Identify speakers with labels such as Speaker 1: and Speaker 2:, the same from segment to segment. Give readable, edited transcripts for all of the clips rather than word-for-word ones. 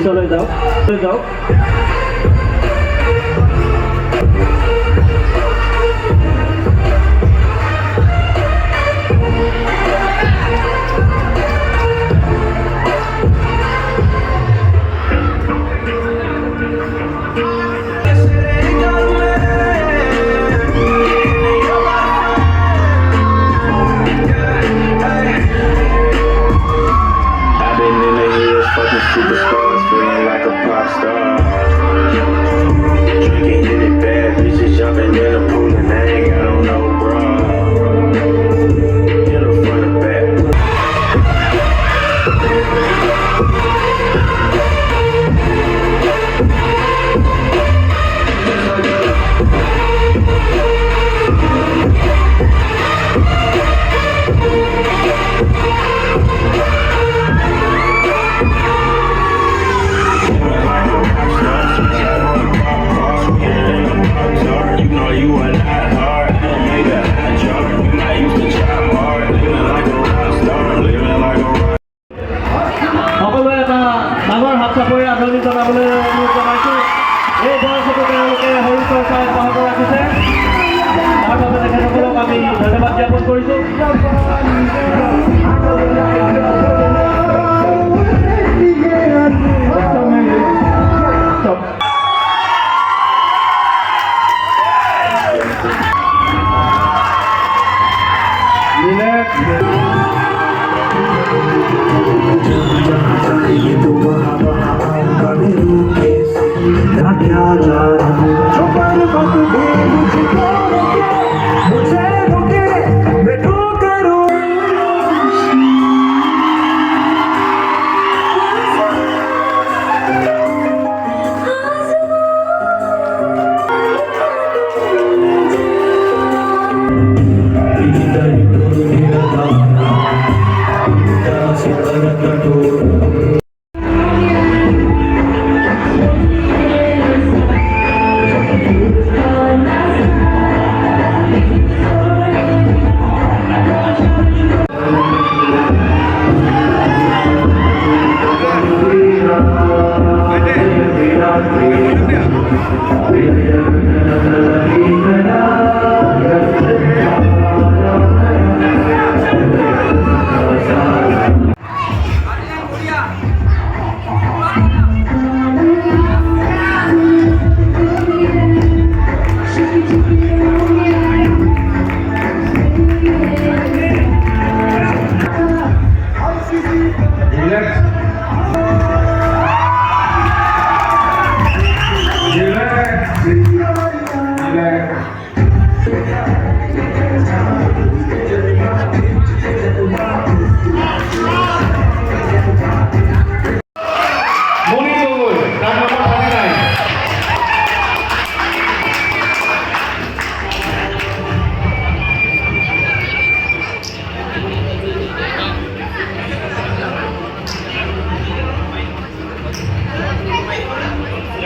Speaker 1: পিছলৈ যাওক যাওক।
Speaker 2: Superstars feeling like a pop star. Drinking any bad bitches jumping in the pool and they ain't got on no bra. In the front and back.
Speaker 1: আদৰণি জনাবলৈ অনুৰোধ জনাইছোঁ। এই বয়সতো তেওঁলোকে শৰীৰ চৰ্চা অব্যাহত ৰাখিছে, তাৰ বাবে তেখেতসকলক আমি ধন্যবাদ জ্ঞাপন কৰিছোঁ।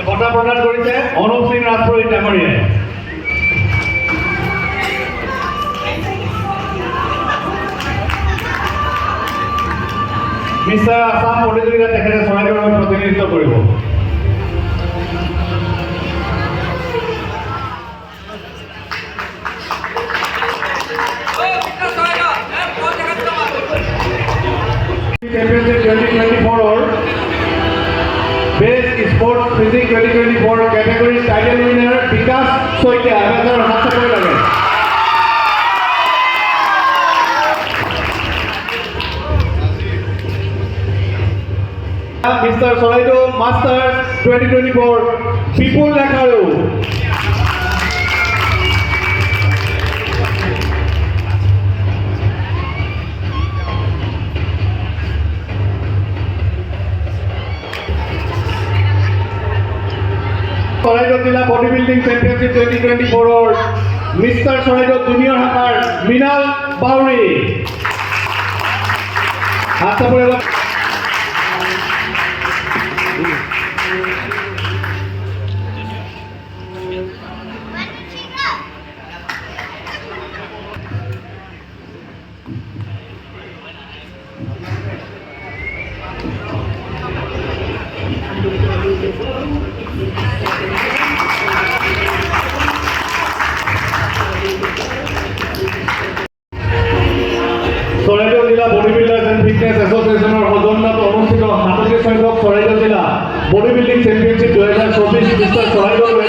Speaker 1: বঁটা প্ৰদান কৰিছে অনুপ সিং ৰাজপুৰোহিত ডাঙৰীয়াই। মিষ্টাৰ আসাম প্ৰতিযোগিতাত তেখেতে চৰাইদেউৰ প্ৰতিনিধিত্ব কৰিব। Championship 2024 Best Sports Physics 2024 category title winner Vikas Soitia. Another half support again. Mr. Solaido Masters 2024 People Nakaru. Solaido Jilla Bodybuilding Championship 2024 Mr. Solaido Junior Hakar Minal Bauri.
Speaker 3: Charaideo জিলা বডি বিল্ডাৰ্ছ এণ্ড ফিটনেছ এছ'চিয়েশ্যনৰ সৌজন্যত অনুষ্ঠিত 37 সংখ্যক চৰাইদেউ জিলা body building championship 2024 mister Charaideo